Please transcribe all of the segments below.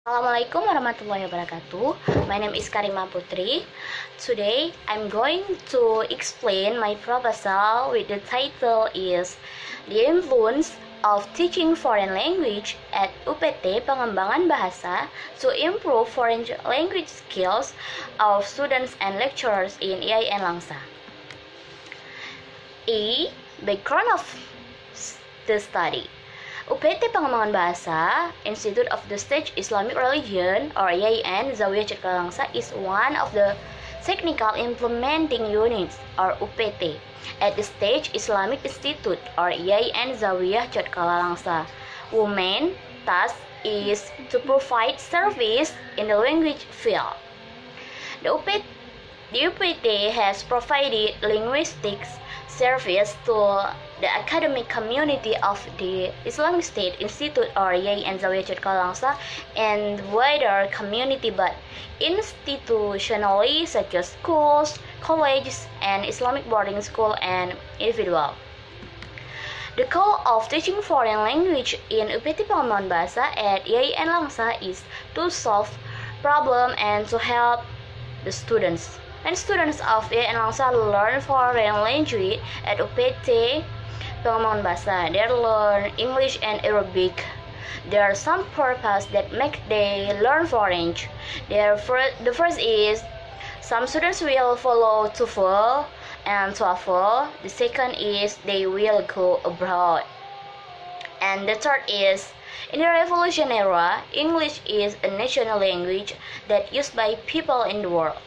Assalamualaikum warahmatullahi wabarakatuh. My name is Karima Putri. Today I'm going to explain my proposal with the title is The Influence of Teaching Foreign Language at UPT Pengembangan Bahasa to Improve Foreign Language Skills of Students and Lecturers in IAIN Langsa. Background of the study. UPT Pengembangan Bahasa, Institute of the State Islamic Religion or IAIN Zawiyah Cerkala Langsa is one of the technical implementing units or UPT at the State Islamic Institute or IAIN Zawiyah Cerkala Langsa. Women task is to provide service in the language field. The UPT has provided linguistics service to the academic community of the Islamic State Institute or IAIN Zawiyah Cerkala Langsa and wider community, but institutionally such as schools, colleges, and Islamic boarding school and individual. The goal of teaching foreign language in UPT Pengembangan Bahasa at IAIN Langsa is to solve problem and to help the students. When students of IAIN Langsa learn foreign language at UPT Pengembangan Bahasa, they learn English and Arabic. There are some purposes that make they learn foreign. The first is some students will follow TOEFL and TOEFL. The second is they will go abroad. And the third is in the revolution era, English is a national language that used by people in the world.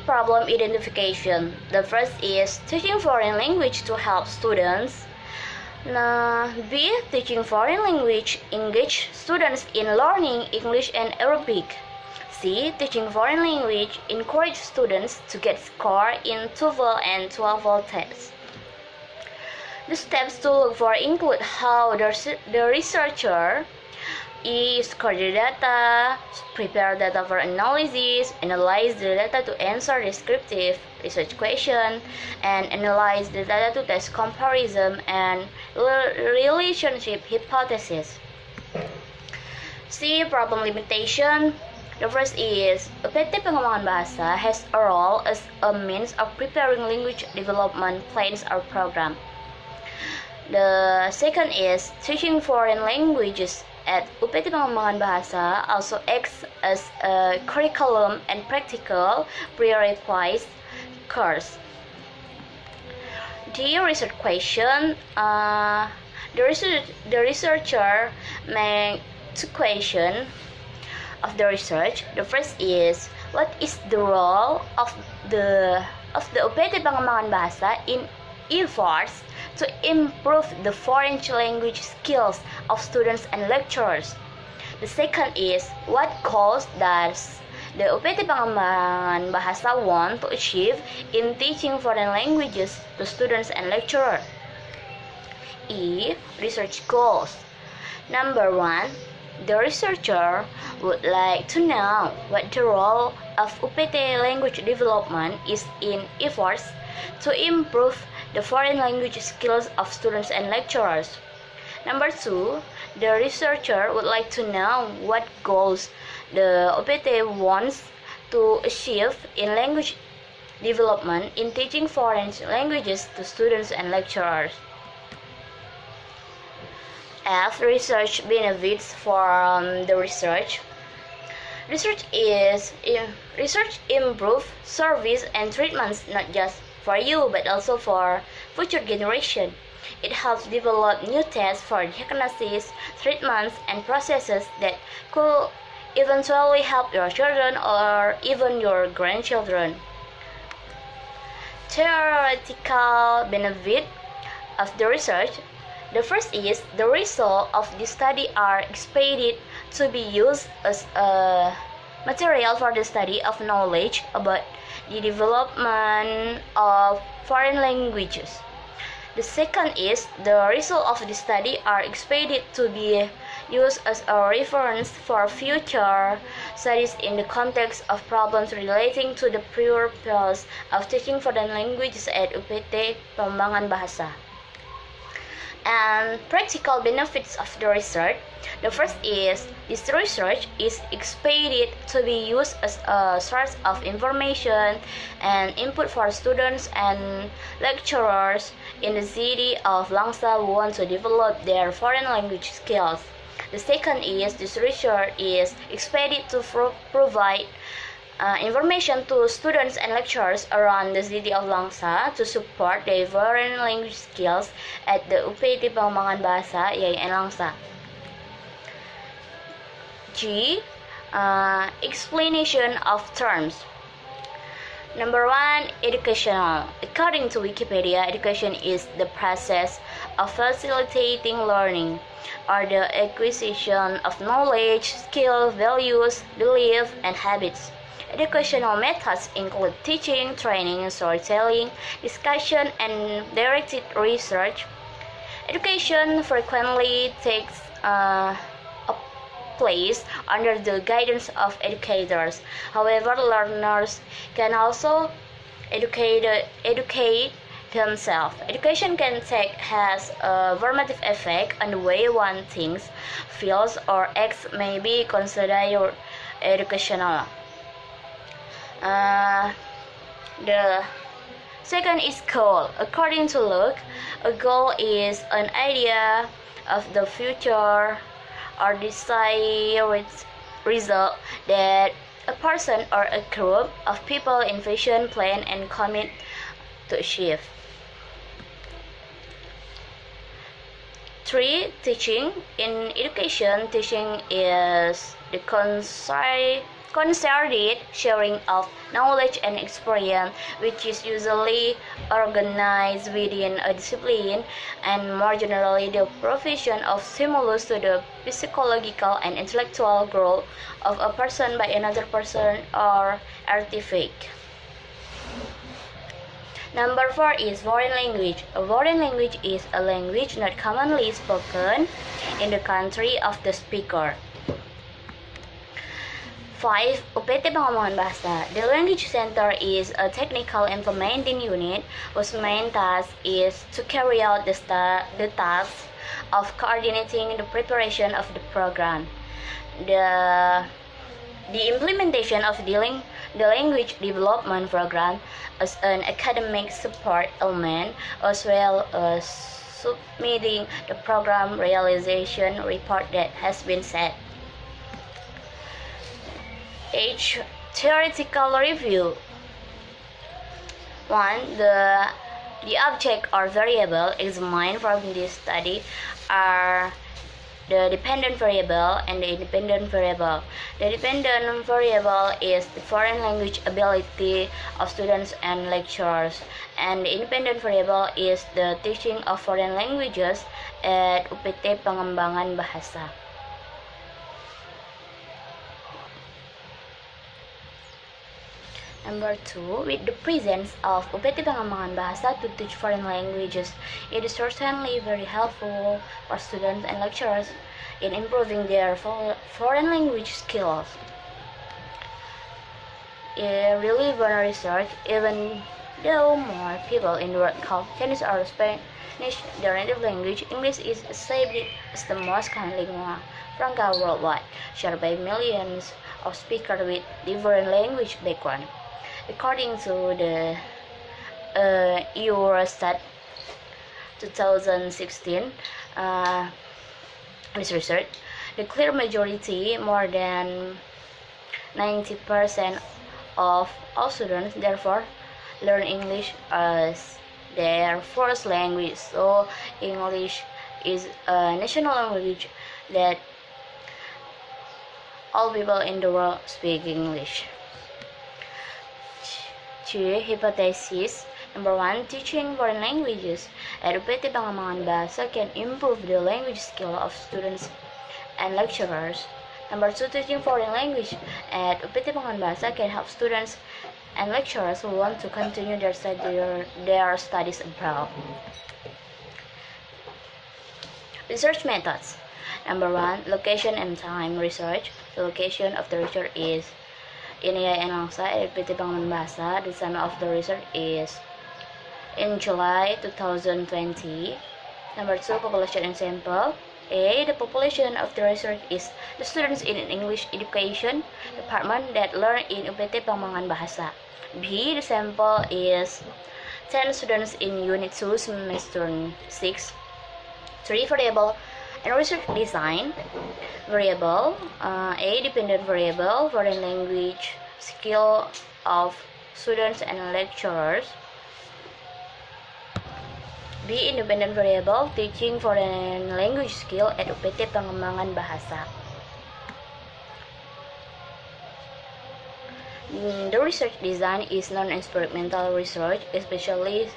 Problem identification. The first is teaching foreign language to help students. Teaching foreign language engage students in learning English and Arabic. Teaching foreign language encourage students to get score in TOEFL and TOEFL tests. The steps to look for include how the researcher score the data, prepare data for analysis, analyze the data to answer descriptive research question, and analyze the data to test comparison and relationship hypothesis. Problem limitation. The first is UPT Pengembangan Bahasa has a role as a means of preparing language development plans or program. The second is teaching foreign languages at UPT Pengembangan Bahasa also acts as a curriculum and practical prerequisite course. The research question, the researcher made two questions of the research. The first is what is the role of the UPT Pengembangan Bahasa in efforts to improve the foreign language skills of students and lecturers. The second is what goals does the UPT Pengembangan Bahasa want to achieve in teaching foreign languages to students and lecturers. Research goals. Number 1, the researcher would like to know what the role of UPT language development is in efforts to improve the foreign language skills of students and lecturers. Number 2, the researcher would like to know what goals the UPT wants to achieve in language development in teaching foreign languages to students and lecturers. Research benefits from the research. Research improve service and treatments not just for you but also for future generation. It helps develop new tests for diagnosis, treatments, and processes that could eventually help your children or even your grandchildren. Theoretical benefit of the research. The first is the results of the study are expected to be used as a material for the study of knowledge about the development of foreign languages. The second is the results of the study are expected to be used as a reference for future studies in the context of problems relating to the purpose of teaching foreign languages at UPT Pengembangan Bahasa. and practical benefits of the research. The first is this research is expected to be used as a source of information and input for students and lecturers in the city of Langsa who want to develop their foreign language skills. The second is this research is expected to provide information to students and lecturers around the city of Langsa to support their foreign language skills at the UPT Pengembangan Bahasa IAIN Langsa. G. Explanation of terms. Number 1. Educational. According to Wikipedia, education is the process of facilitating learning or the acquisition of knowledge, skill, values, beliefs, and habits. Educational methods include teaching, training, storytelling, discussion, and directed research. Education frequently takes place under the guidance of educators. However, learners can also educate themselves. Education has a formative effect on the way one thinks, feels, or acts may be considered educational. The second is goal. According to Luke, a goal is an idea of the future or desired result that a person or a group of people envision, plan, and commit to achieve. 3. Teaching. In education, teaching is the concerted sharing of knowledge and experience, which is usually organized within a discipline, and more generally the provision of stimulus to the psychological and intellectual growth of a person by another person or artifact. Number 4 is foreign language. A foreign language is a language not commonly spoken in the country of the speaker. 5. UPT Pengembangan Bahasa. The Language Center is a technical implementing unit whose main task is to carry out the task of coordinating the preparation of the program. The implementation of the language development program as an academic support element, as well as submitting the program realization report that has been set. H. Theoretical review. 1. The object or variable examined from this study are the dependent variable and the independent variable. The dependent variable is the foreign language ability of students and lecturers, and the independent variable is the teaching of foreign languages at UPT Pengembangan Bahasa. Number 2, with the presence of UPT Pengembangan Bahasa to teach foreign languages, it is certainly very helpful for students and lecturers in improving their foreign language skills. In relevant research, even though more people in the world call Chinese or Spanish their native language, English is accepted as the most common lingua franca worldwide, shared by millions of speakers with different language backgrounds. According to the Eurostat 2016 this research, the clear majority, more than 90% of all students, therefore learn English as their first language. So English is a national language that all people in the world speak English. 2. Hypothesis. Number 1. Teaching foreign languages at UPT Pengembangan Bahasa can improve the language skill of students and lecturers. Number 2. Teaching foreign language at UPT Pengembangan Bahasa can help students and lecturers who want to continue their studies abroad. Research methods. Number 1. Location and time research. The location of the research is in IAIN Langsa at UPT Pengembangan Bahasa. The time of the research is in July 2020. Number 2, population and sample. A. The population of the research is the students in an English education department that learn in UPT Pengembangan Bahasa. B. The sample is 10 students in Unit 2 Semester 6. 3. Variable and research design. Variable A. Dependent variable, foreign language skill of students and lecturers. B. Independent variable, teaching foreign language skill at UPT Pengembangan Bahasa. The research design is non-experimental research, especially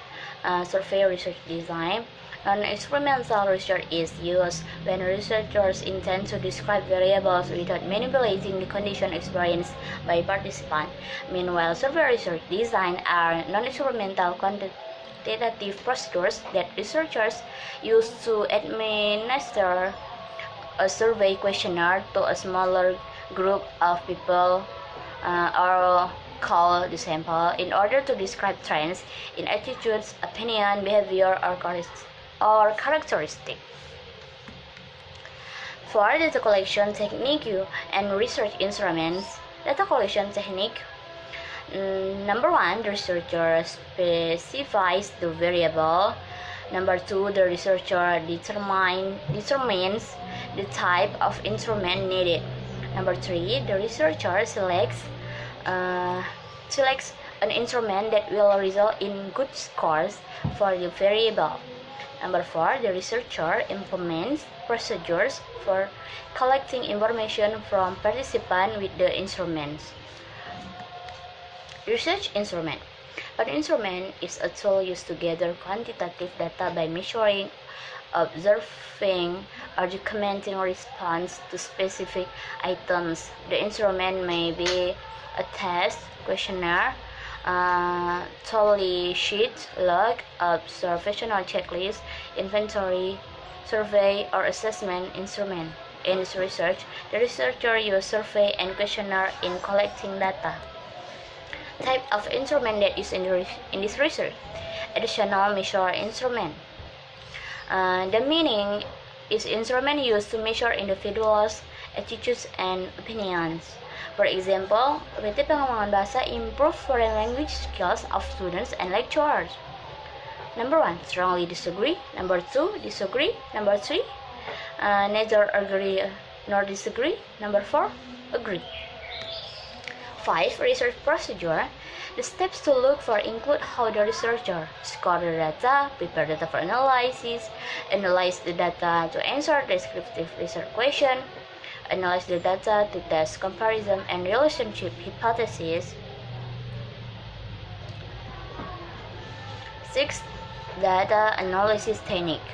survey research design. Non-experimental research is used when researchers intend to describe variables without manipulating the condition experienced by participants. Meanwhile, survey research design are non-experimental quantitative procedures that researchers use to administer a survey questionnaire to a smaller group of people or call the sample in order to describe trends in attitudes, opinion, behavior, or characteristic. For data collection technique and research instruments, data collection technique. Number 1, the researcher specifies the variable. Number 2, the researcher determines the type of instrument needed. Number 3, the researcher selects an instrument that will result in good scores for the variable. Number 4, the researcher implements procedures for collecting information from participants with the instruments. Research instrument. An instrument is a tool used to gather quantitative data by measuring, observing, or documenting response to specific items. The instrument may be a test, questionnaire, tally sheet, log, observational checklist, inventory, survey, or assessment instrument. In this research, the researcher uses survey and questionnaire in collecting data. Type of instrument that is in this research. Additional measure instrument. The meaning is instrument used to measure individuals' attitudes and opinions. For example, UPT Pengembangan Bahasa improve foreign language skills of students and lecturers. Number 1, strongly disagree. Number 2, disagree. Number 3, neither agree nor disagree. Number 4, agree. 5. Research procedure. The steps to look for include how the researcher score the data, prepare data for analysis, analyze the data to answer descriptive research question, analyze the data to test comparison and relationship hypothesis. 6. Data analysis technique.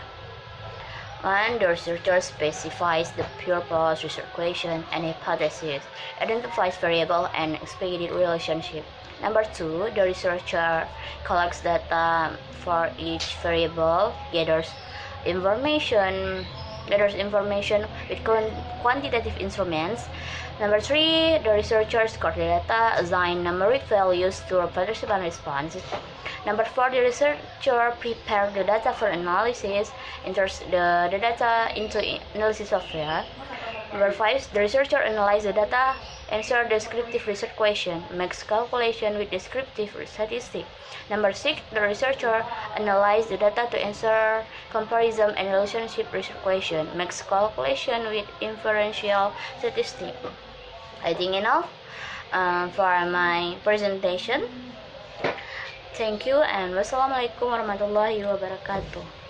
1. The researcher specifies the purpose, research question, and hypothesis, identifies variable and expected relationship. Number 2, the researcher collects data for each variable, gathers information with quantitative instruments. Number 3, the researcher scores the data, assign numeric values to participant responses. Number 4, the researcher prepares the data for analysis, enters the data into analysis software. Number 5, the researcher analyzes the data, answers descriptive research question, makes calculation with descriptive statistics. Number 6, the researcher analyzes the data to answer comparison and relationship research question, makes calculation with inferential statistics. I think enough for my presentation. Thank you and wassalamualaikum warahmatullahi wabarakatuh.